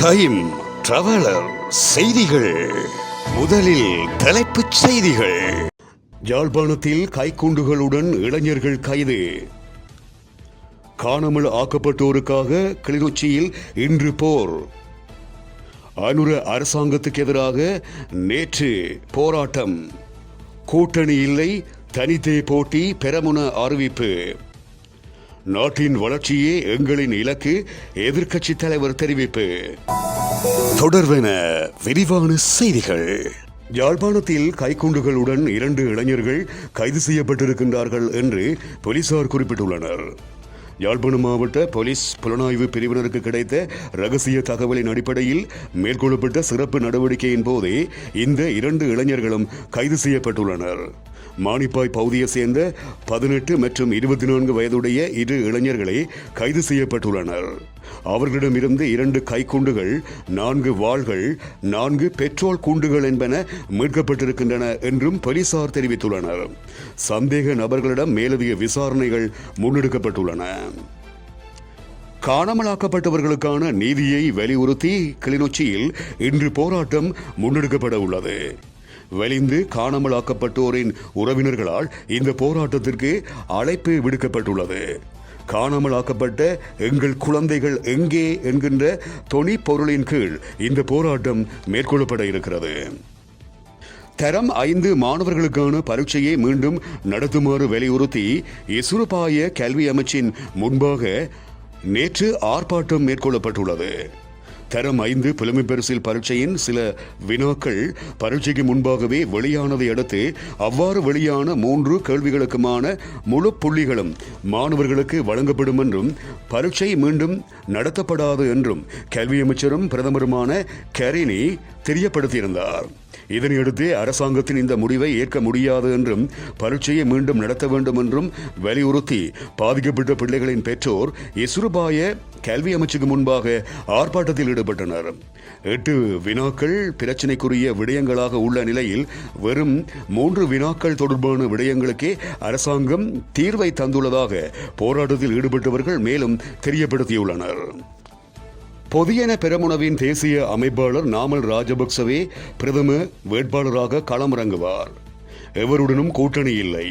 Time traveller செய்திகள். முதலில் தலைப்புச் செய்திகள். யாழ்ப்பாணத்தில் கைக்குண்டுகளுடன் இளைஞர்கள் கைது. காணாமல் ஆக்கப்பட்டோருக்காக கிளிநொச்சியில் இன்று போர். அனுர அரசாங்கத்துக்கு எதிராக நேற்று போராட்டம். கூட்டணி இல்லை, தனித்தே போட்டி, பெரமுன அறிவிப்பு. நாட்டின் வளர்ச்சியே எங்களின் இலக்கு, எதிர்க்கட்சி தலைவர் தெரிவிப்பு. தொடர்வென விரிவான செய்திகள். யாழ்ப்பாணத்தில் கைக்குண்டுகளுடன் 2 இளைஞர்கள் கைது செய்யப்பட்டிருக்கின்றார்கள் என்று போலீசார் குறிப்பிட்டுள்ளனர். யாழ்ப்பாணம் மாவட்ட போலீஸ் புலனாய்வு பிரிவினருக்கு கிடைத்த ரகசிய தகவலின் அடிப்படையில் மேற்கொள்ளப்பட்ட சிறப்பு நடவடிக்கையின் போதே இந்த 2 இளைஞர்களும் கைது செய்யப்பட்டுள்ளனர். மானிப்பாய் பகுதியை சேர்ந்த 18 மற்றும் 24 வயதுடைய 2 இளைஞர்களே கைது செய்யப்பட்டுள்ளனர். அவர்களிடமிருந்து 2 கைக்குண்டுகள், 4 வாள்கள், 4 பெட்ரோல் குண்டுகள் என்பன மீட்கப்பட்டிருக்கின்றன என்றும் போலீசார் தெரிவித்துள்ளனர். சந்தேக நபர்களிடம் மேலதிக விசாரணைகள் முன்னெடுக்கப்பட்டுள்ளன. காணாமலாக்கப்பட்டவர்களுக்கான நீதியை வலியுறுத்தி கிளிநொச்சியில் இன்று போராட்டம் முன்னெடுக்கப்பட உள்ளது. வெளிந்து காணாமலாக்கப்பட்டோரின் உறவினர்களால் இந்த போராட்டத்திற்கு அழைப்பு விடுக்கப்பட்டுள்ளது. காணாமலாக்கப்பட்ட எங்கள் குழந்தைகள் எங்கே என்கின்ற தொனி பொருளின் கீழ் இந்த போராட்டம் மேற்கொள்ளப்பட இருக்கிறது. தரம் 5 மாணவர்களுக்கான பரீட்சையை மீண்டும் நடத்துமாறு வலியுறுத்தி இசுரபாய கல்வி அமைச்சின் முன்பாக நேற்று ஆர்ப்பாட்டம் மேற்கொள்ளப்பட்டுள்ளது. தரம் 5 புலமை பரிசில் பரீட்சையின் சில வினாக்கள் பரீட்சைக்கு முன்பாகவே வெளியானதை அடுத்து அவ்வாறு வெளியான 3 கேள்விகளுக்குமான முழு புள்ளிகளும் மாணவர்களுக்கு வழங்கப்படும் என்றும் பரீட்சை மீண்டும் நடத்தப்படாது என்றும் கல்வி அமைச்சரும் பிரதமருமான கரினி தெரியப்படுத்தியிருந்தார். இதனையடுத்து அரசாங்கத்தின் இந்த முடிவை ஏற்க முடியாது என்றும் பரீட்சையை மீண்டும் நடத்த வேண்டும் என்றும் வலியுறுத்தி பாதிக்கப்பட்ட பிள்ளைகளின் பெற்றோர் இசுரபாய கல்வி அமைச்சுக்கு முன்பாக ஆர்ப்பாட்டத்தில் ஈடுபட்டனர். 8 வினாக்கள் பிரச்சினைக்குரிய விடயங்களாக உள்ள நிலையில் வெறும் 3 வினாக்கள் தொடர்பான விடயங்களுக்கே அரசாங்கம் தீர்வை தந்துள்ளதாக போராட்டத்தில் ஈடுபட்டவர்கள் மேலும் தெரியப்படுத்தியுள்ளனர். பொதியன பெரமுனவின் தேசிய அமைப்பாளர் நாமல் ராஜபக்சவே பிரதம வேட்பாளராக களமிறங்குவார். எவருடனும் கூட்டணி இல்லை,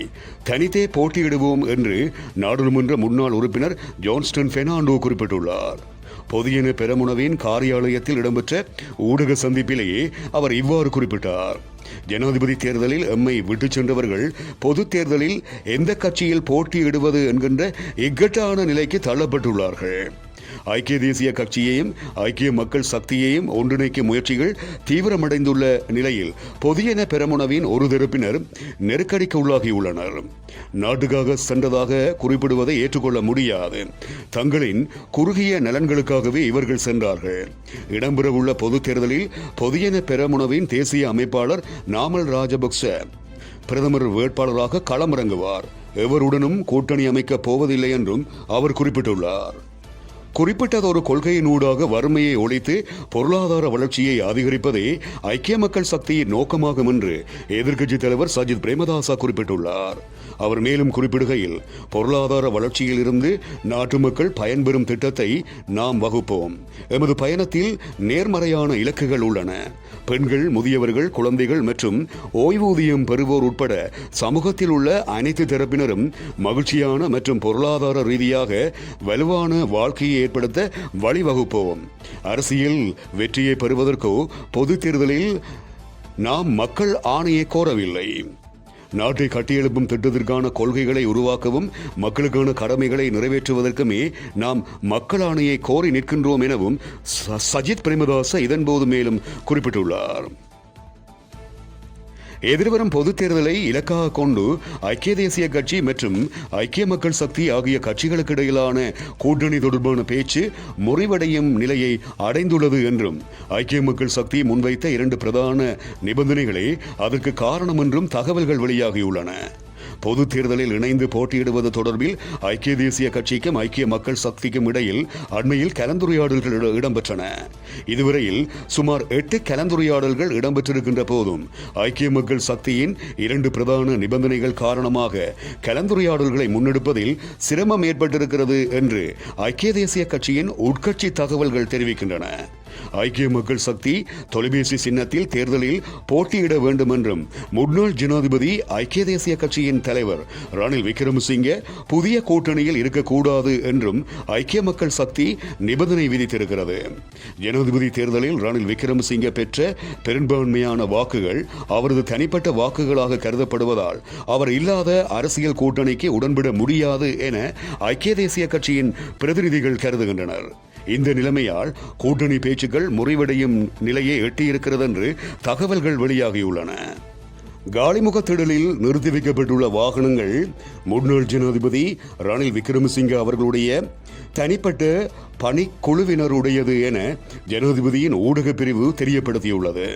தனித்தே போட்டியிடுவோம் என்று நாடாளுமன்ற முன்னாள் உறுப்பினர் ஜான்ஸ்டன் பெர்னாண்டோ குறிப்பிட்டுள்ளார். பொதியன பெரமுனவின் காரியாலயத்தில் இடம்பெற்ற ஊடக சந்திப்பிலேயே அவர் இவ்வாறு குறிப்பிட்டார். ஜனாதிபதி தேர்தலில் எம்மை விட்டுச் சென்றவர்கள் பொது தேர்தலில் எந்த கட்சியில் போட்டியிடுவது என்கின்ற இக்கட்டான நிலைக்கு தள்ளப்பட்டுள்ளார்கள். ஐக்கிய தேசிய கட்சியையும் ஐக்கிய மக்கள் சக்தியையும் ஒன்றிணைக்கும் முயற்சிகள் தீவிரமடைந்துள்ள நிலையில் பொதியன பெரமுனவின் ஒரு தரப்பினர் நெருக்கடிக்கு உள்ளாகியுள்ளனர். நாட்டுக்காக சென்றதாக குறிப்பிடுவதை ஏற்றுக்கொள்ள முடியாது. தங்களின் குறுகிய நலன்களுக்காகவே இவர்கள் சென்றார்கள். இடம்பெறவுள்ள பொது தேர்தலில் பொதியன பெரமுனவின் தேசிய அமைப்பாளர் நாமல் ராஜபக்ச பிரதமர் வேட்பாளராக களமிறங்குவார். எவருடனும் கூட்டணி அமைக்கப் போவதில்லை என்றும் அவர் குறிப்பிட்டுள்ளார். குறிப்பிட்டதொரு கொள்கையினூடாக வறுமையை ஒழித்து பொருளாதார வளர்ச்சியை அதிகரிப்பதே ஐக்கிய மக்கள் சக்தியின் நோக்கமாகும் என்று எதிர்க்கட்சித் தலைவர் சஜித் பிரேமதாச குறிப்பிட்டுள்ளார். அவர் மேலும் குறிப்பிடுகையில், பொருளாதார வளர்ச்சியில் இருந்து நாட்டு மக்கள் பயன்பெறும் திட்டத்தை நாம் வகுப்போம். எமது பயணத்தில் நேர்மறையான இலக்குகள் உள்ளன. பெண்கள், முதியவர்கள், குழந்தைகள் மற்றும் ஓய்வூதியம் பெறுவோர் உட்பட சமூகத்தில் உள்ள அனைத்து தரப்பினரும் மகிழ்ச்சியான மற்றும் பொருளாதார ரீதியாக வலுவான வாழ்க்கையை ஏற்படுத்த வழிவகுப்போம். அரசியல் வெற்றியை பெறுவதற்கோ பொது தேர்தலில் நாம் மக்கள் ஆணையை கோரவில்லை. நாட்டை கட்டியெழுப்பும் திட்டத்திற்கான கொள்கைகளை உருவாக்கவும் மக்களுக்கான கடமைகளை நிறைவேற்றுவதற்குமே நாம் மக்கள் ஆணையை கோரி நிற்கின்றோம் எனவும் சஜித் பிரேமதாச இதன்போது மேலும் குறிப்பிட்டுள்ளார். எதிர்வரும் பொதுத் தேர்தலை இலக்காக கொண்டு ஐக்கிய தேசிய கட்சி மற்றும் ஐக்கிய மக்கள் சக்தி ஆகிய கட்சிகளுக்கு இடையிலான கூட்டணி தொடர்பான பேச்சு முறிவடையும் நிலையை அடைந்துள்ளது என்றும் ஐக்கிய மக்கள் சக்தி முன்வைத்த 2 பிரதான நிபந்தனைகளே அதற்கு காரணம் என்றும் தகவல்கள் வெளியாகியுள்ளன. பொது தேர்தலில் இணைந்து போட்டியிடுவது தொடர்பில் ஐக்கிய தேசிய கட்சிக்கும் ஐக்கிய மக்கள் சக்திக்கும் இடையில் அண்மையில் கலந்துரையாடல்கள் இடம்பெற்றன. இதுவரையில் சுமார் 8 கலந்துரையாடல்கள் இடம்பெற்றிருக்கின்ற போதும் ஐக்கிய மக்கள் சக்தியின் 2 பிரதான நிபந்தனைகள் காரணமாக கலந்துரையாடல்களை முன்னெடுப்பதில் சிரமம் ஏற்பட்டிருக்கிறது என்று ஐக்கிய தேசிய கட்சியின் உட்கட்சி தகவல்கள் தெரிவிக்கின்றன. ஐக்கிய மக்கள் சக்தி தொலைபேசி சின்னத்தில் தேர்தலில் போட்டியிட வேண்டும் என்றும் முன்னாள் ஜனாதிபதி ஐக்கிய தேசிய கட்சியின் தலைவர் ரணில் விக்ரமசிங்கே புதிய கூட்டணியில் இருக்கக்கூடாது என்றும் ஐக்கிய மக்கள் சக்தி நிபந்தனை விதித்திருக்கிறது. ஜனாதிபதி தேர்தலில் ரணில் விக்ரமசிங்கே பெற்ற பெரும்பான்மையான வாக்குகள் அவரது தனிப்பட்ட வாக்குகளாக கருதப்படுவதால் அவர் இல்லாத அரசியல் கூட்டணிக்கு உடன்பட முடியாது என ஐக்கிய தேசிய கட்சியின் பிரதிநிதிகள் கருதுகின்றனர். இந்த நிலைமையால் கூட்டணி பேச்சுக்கள் முறிவடையும் நிலையை எட்டியிருக்கிறது என்று தகவல்கள் வெளியாகியுள்ளன. காலிமுகத்திடலில் நிறுத்தி வைக்கப்பட்டுள்ள வாகனங்கள் முன்னாள் ஜனாதிபதி ரணில் விக்ரமசிங்கே அவர்களுடைய தனிப்பட்ட பணிக்குழுவினருடையது என ஜனாதிபதியின் ஊடகப் பிரிவு தெரியப்படுத்தியுள்ளது.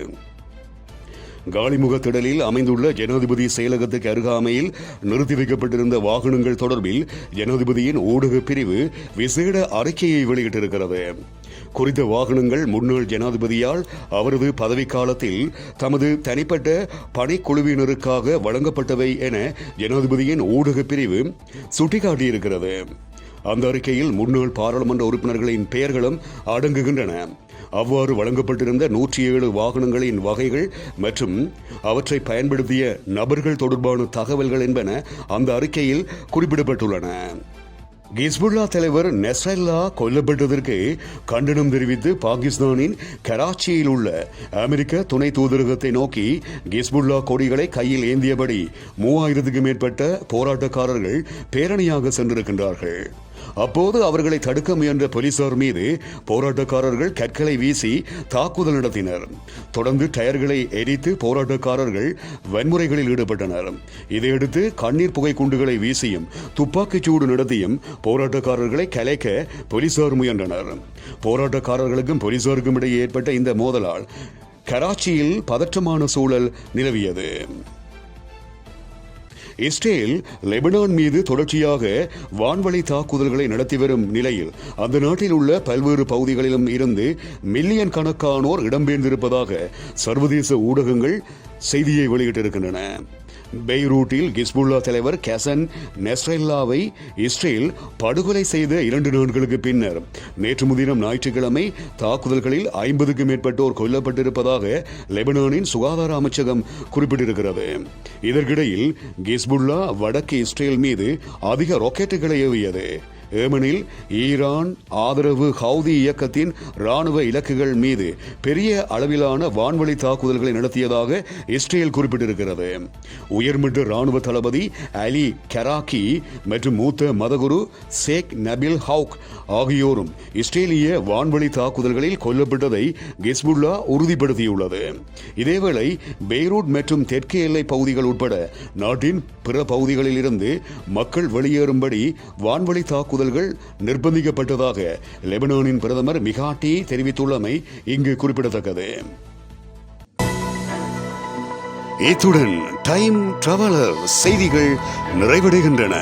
காலிமுகத்திடலில் அமைந்துள்ள ஜனாதிபதி செயலகத்துக்கு அருகாமையில் நிறுத்தி வைக்கப்பட்டிருந்த வாகனங்கள் தொடர்பில் ஜனாதிபதியின் ஊடகப் பிரிவு விசேட அறிக்கையை வெளியிட்டிருக்கிறது. குறித்த வாகனங்கள் முன்னாள் ஜனாதிபதியால் அவரது பதவிக்காலத்தில் தமது தனிப்பட்ட பணிக்குழுவினருக்காக வழங்கப்பட்டவை என ஜனாதிபதியின் ஊடகப் பிரிவு சுட்டிக்காட்டியிருக்கிறது. அந்த அறிக்கையில் முன்னாள் பாராளுமன்ற உறுப்பினர்களின் பெயர்களும் அடங்குகின்றன. அவ்வாறு வழங்கப்பட்டிருந்த 107 வாகனங்களின் வகைகள் மற்றும் அவற்றை பயன்படுத்திய நபர்கள் தொடர்பான தகவல்கள் என்பன அந்த அறிக்கையில் குறிப்பிடப்பட்டுள்ளன. ஹிஸ்புல்லா தலைவர் நஸ்ரல்லா கொல்லப்பட்டதற்கு கண்டனம் தெரிவித்து பாகிஸ்தானின் கராச்சியில் உள்ள அமெரிக்க துணை தூதரகத்தை நோக்கி ஹிஸ்புல்லா கொடிகளை கையில் ஏந்தியபடி 3000க்கும் மேற்பட்ட போராட்டக்காரர்கள் பேரணியாக சென்றிருக்கின்றார்கள். அப்போது அவர்களை தடுக்க முயன்ற போலீசார் மீது போராட்டக்காரர்கள் கற்களை வீசி தாக்குதல் நடத்தினர். தொடர்ந்து டயர்களை எரித்து போராட்டக்காரர்கள் வன்முறைகளில் ஈடுபட்டனர். இதையடுத்து கண்ணீர் புகை குண்டுகளை வீசியும் துப்பாக்கிச் சூடு நடத்தியும் போராட்டக்காரர்களை கலைக்க போலீசார் முயன்றனர். போராட்டக்காரர்களுக்கும் போலீசாருக்கும் இடையே ஏற்பட்ட இந்த மோதலால் கராச்சியில் பதற்றமான சூழல் நிலவியது. இஸ்ரேல் லெபனான் மீது தொடர்ச்சியாக வான்வழி தாக்குதல்களை நடத்தி வரும் நிலையில் அந்த நாட்டில் உள்ள பல்வேறு பகுதிகளிலும் இருந்து மில்லியன் கணக்கானோர் இடம்பெயர்ந்திருப்பதாக சர்வதேச ஊடகங்கள் செய்தியை வெளியிட்டிருக்கின்றன. பெய்ரூட்டில் ஹிஸ்புல்லா தலைவர் கசன் நஸ்ரல்லாவை இஸ்ரேல் படுகொலை செய்த 2 நாட்களுக்கு பின்னர் நேற்று முன்தினம் ஞாயிற்றுக்கிழமை தாக்குதல்களில் 50க்கும் மேற்பட்டோர் கொல்லப்பட்டிருப்பதாக லெபனானின் சுகாதார அமைச்சகம் குறிப்பிட்டிருக்கிறது. இதற்கிடையில் ஹிஸ்புல்லா வடக்கு இஸ்ரேல் மீது அதிக ராக்கெட்டுகளை ஏவியது. ஏமனில் ஈரான் ஆதரவு ஹவுதி இயக்கத்தின் ராணுவ இலக்குகள் மீது பெரிய அளவிலான வான்வழி தாக்குதல்களை நடத்தியதாக இஸ்ரேல் குறிப்பிட்டிருக்கிறது. உயர்மட்ட ராணுவ தளபதி அலி கராக்கி மற்றும் மூத்த மதகுரு ஷேக் நபில் ஹவுக் ஆகியோரும் இஸ்ரேலிய வான்வழி தாக்குதல்களில் கொல்லப்பட்டதை ஹிஸ்புல்லா உறுதிப்படுத்தியுள்ளது. இதேவேளை பெய்ரூட் மற்றும் தெற்கு எல்லை பகுதிகள் உட்பட நாட்டின் பிற பகுதிகளில் இருந்து மக்கள் வெளியேறும்படி வான்வழி தாக்குதல்கள் நிர்பந்திக்கப்பட்டதாக லெபனானின் பிரதமர் மிகாட்டி தெரிவித்துள்ளமை இங்கு குறிப்பிடத்தக்கது. இத்துடன் டைம் டிராவலர் செய்திகள் நிறைவடைகின்றன.